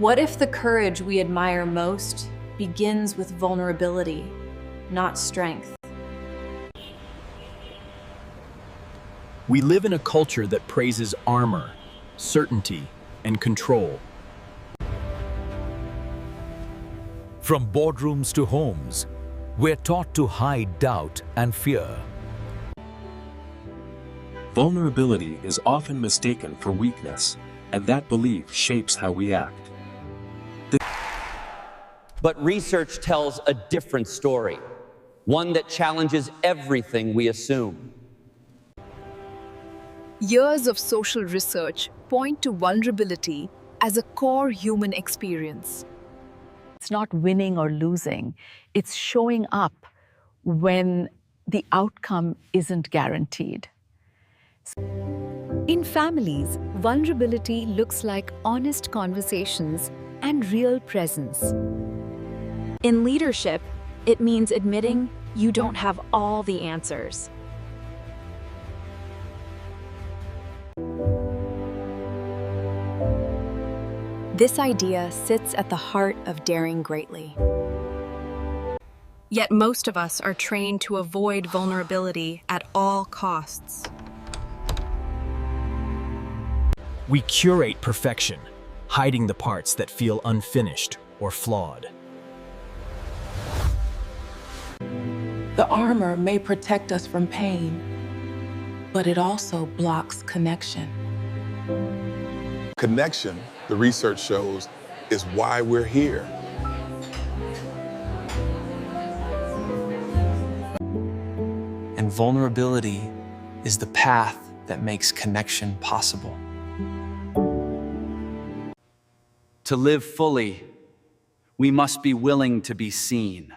What if the courage we admire most begins with vulnerability, not strength? We live in a culture that praises armor, certainty, and control. From boardrooms to homes, we're taught to hide doubt and fear. Vulnerability is often mistaken for weakness, and that belief shapes how we act. But research tells a different story, one that challenges everything we assume. Years of social research point to vulnerability as a core human experience. It's not winning or losing. It's showing up when the outcome isn't guaranteed. In families, vulnerability looks like honest conversations and real presence. In leadership, it means admitting you don't have all the answers. This idea sits at the heart of daring greatly. Yet most of us are trained to avoid vulnerability at all costs. We curate perfection, hiding the parts that feel unfinished or flawed. The armor may protect us from pain, but it also blocks connection. Connection, the research shows, is why we're here. And vulnerability is the path that makes connection possible. To live fully, we must be willing to be seen,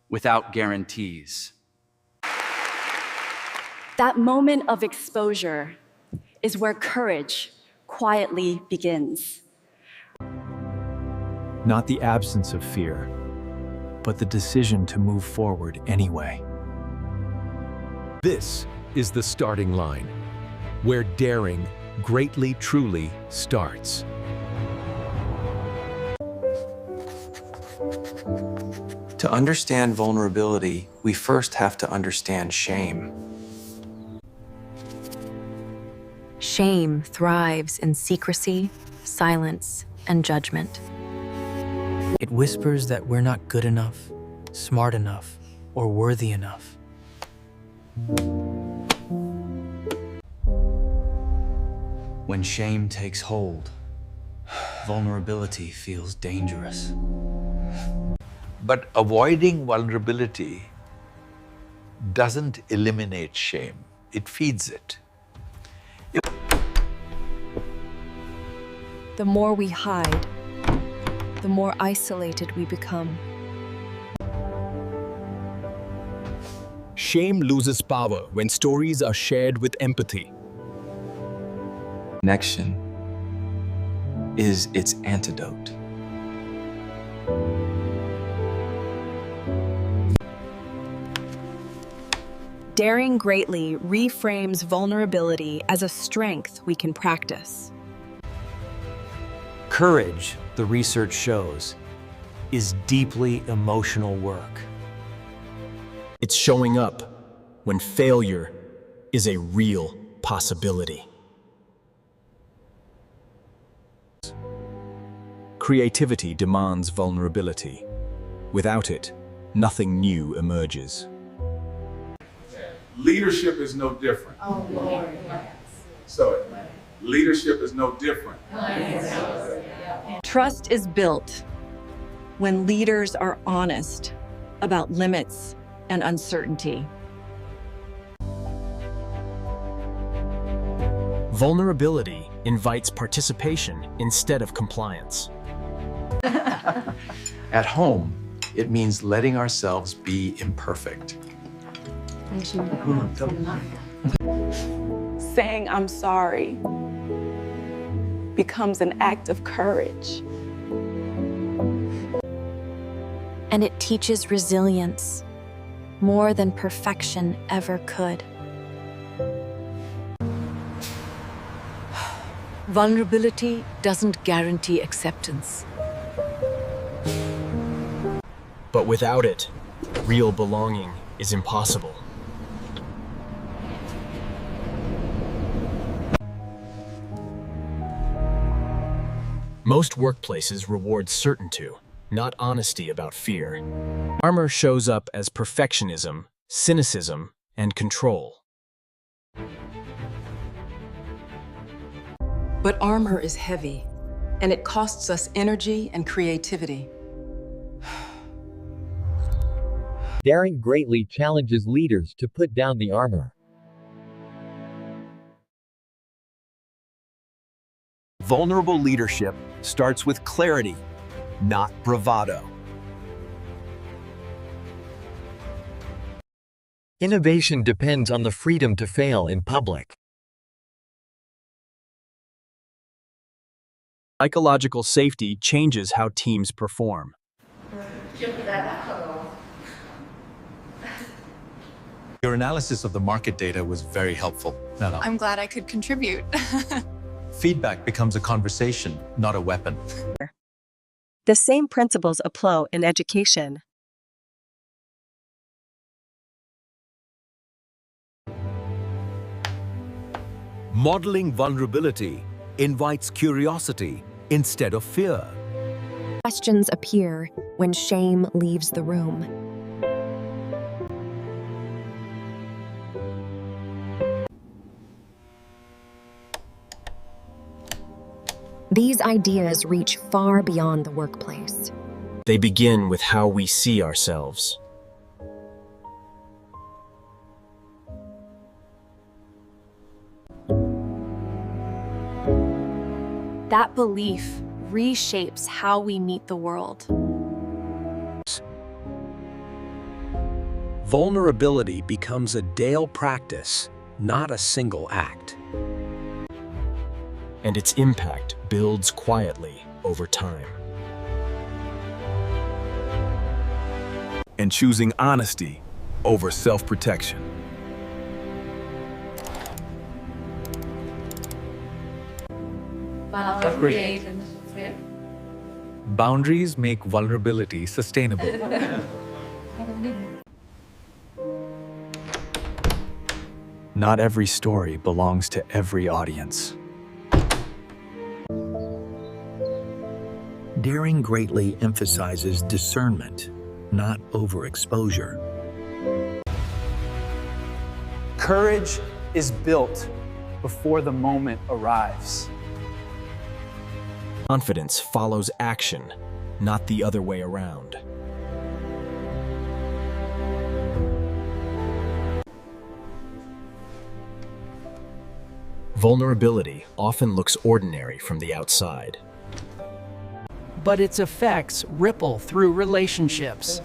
without guarantees. That moment of exposure is where courage quietly begins. Not the absence of fear, but the decision to move forward anyway. This is the starting line, where daring greatly truly starts. To understand vulnerability, we first have to understand shame. Shame thrives in secrecy, silence, and judgment. It whispers that we're not good enough, smart enough, or worthy enough. When shame takes hold, vulnerability feels dangerous. But avoiding vulnerability doesn't eliminate shame, it feeds it. The more we hide, the more isolated we become. Shame loses power when stories are shared with empathy. Connection is its antidote. Daring greatly reframes vulnerability as a strength we can practice. Courage, the research shows, is deeply emotional work. It's showing up when failure is a real possibility. Creativity demands vulnerability. Without it, nothing new emerges. Leadership is no different. Oh, Lord. So, leadership is no different. Trust is built when leaders are honest about limits and uncertainty. Vulnerability invites participation instead of compliance. At home, it means letting ourselves be imperfect. Saying I'm sorry becomes an act of courage. And it teaches resilience more than perfection ever could. Vulnerability doesn't guarantee acceptance. But without it, real belonging is impossible. Most workplaces reward certainty, not honesty about fear. Armor shows up as perfectionism, cynicism, and control. But armor is heavy, and it costs us energy and creativity. Daring greatly challenges leaders to put down the armor. Vulnerable leadership starts with clarity, not bravado. Innovation depends on the freedom to fail in public. Psychological safety changes how teams perform. Your analysis of the market data was very helpful. No. I'm glad I could contribute. Feedback becomes a conversation, not a weapon. The same principles apply in education. Modeling vulnerability invites curiosity instead of fear. Questions appear when shame leaves the room. These ideas reach far beyond the workplace. They begin with how we see ourselves. That belief reshapes how we meet the world. Vulnerability becomes a daily practice, not a single act. And its impact builds quietly over time. And choosing honesty over self-protection. Boundaries make vulnerability sustainable. Not every story belongs to every audience. Daring greatly emphasizes discernment, not overexposure. Courage is built before the moment arrives. Confidence follows action, not the other way around. Vulnerability often looks ordinary from the outside. But its effects ripple through relationships.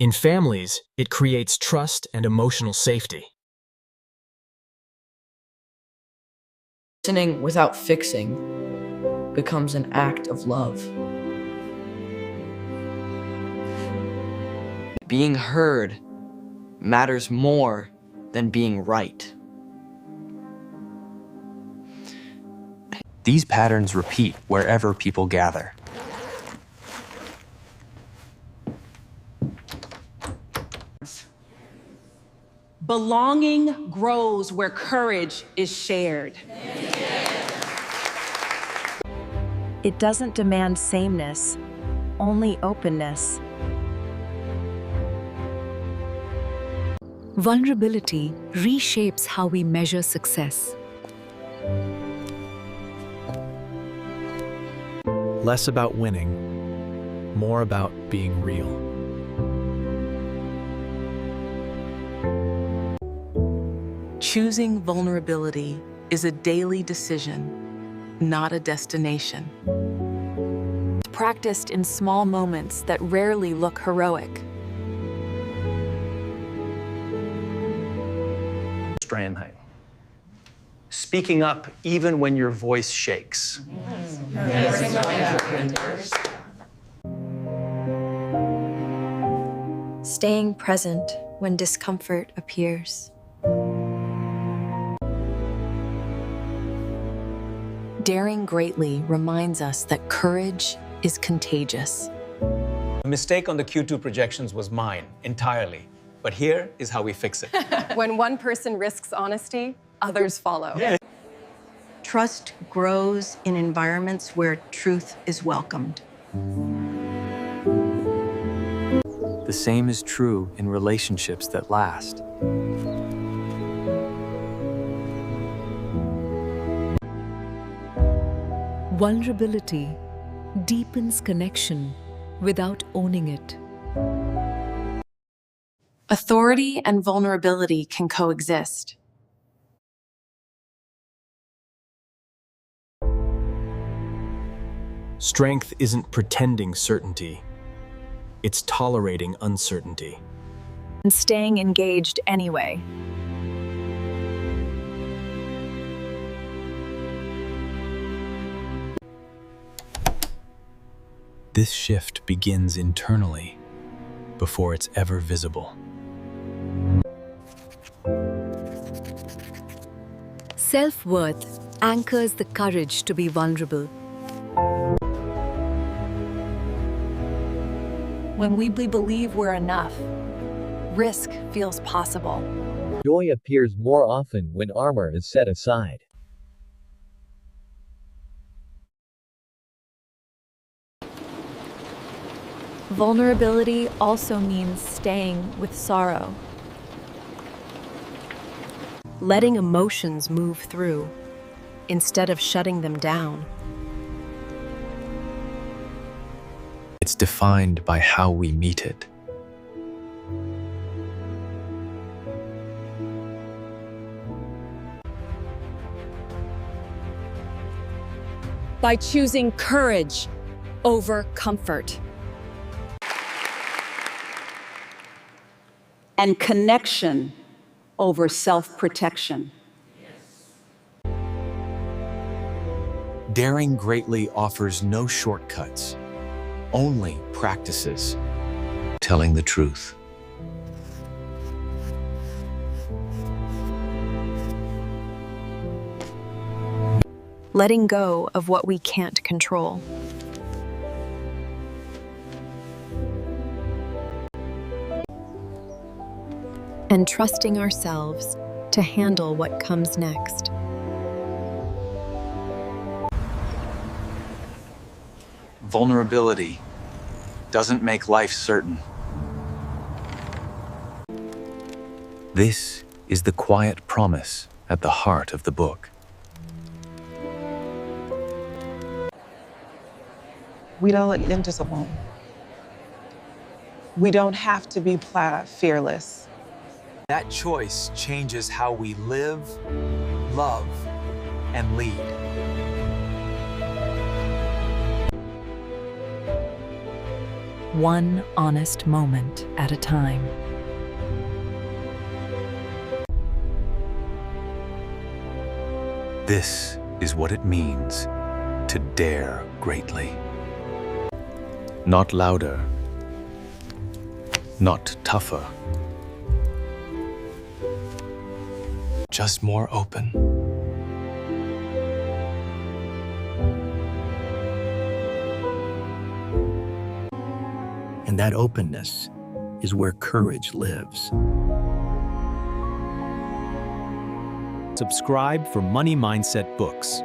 In families, it creates trust and emotional safety. Listening without fixing becomes an act of love. Being heard matters more than being right. These patterns repeat wherever people gather. Belonging grows where courage is shared. It doesn't demand sameness, only openness. Vulnerability reshapes how we measure success. Less about winning, more about being real. Choosing vulnerability is a daily decision, not a destination. Practiced in small moments that rarely look heroic. Strandheit. Speaking up even when your voice shakes. Staying present when discomfort appears. Daring greatly reminds us that courage is contagious. The mistake on the Q2 projections was mine, entirely. But here is how we fix it. When one person risks honesty, others follow. Yeah. Trust grows in environments where truth is welcomed. The same is true in relationships that last. Vulnerability deepens connection without owning it. Authority and vulnerability can coexist. Strength isn't pretending certainty. It's tolerating uncertainty. And staying engaged anyway. This shift begins internally before it's ever visible. Self-worth anchors the courage to be vulnerable. When we believe we're enough, risk feels possible. Joy appears more often when armor is set aside. Vulnerability also means staying with sorrow. Letting emotions move through instead of shutting them down. It's defined by how we meet it. By choosing courage over comfort. And connection over self-protection. Daring greatly offers no shortcuts, only practices. Telling the truth. Letting go of what we can't control. And trusting ourselves to handle what comes next. Vulnerability doesn't make life certain. This is the quiet promise at the heart of the book. We don't let them just alone. We don't have to be fearless. That choice changes how we live, love, and lead. One honest moment at a time. This is what it means to dare greatly. Not louder, not tougher, just more open. And that openness is where courage lives. Subscribe for Money Mindset books.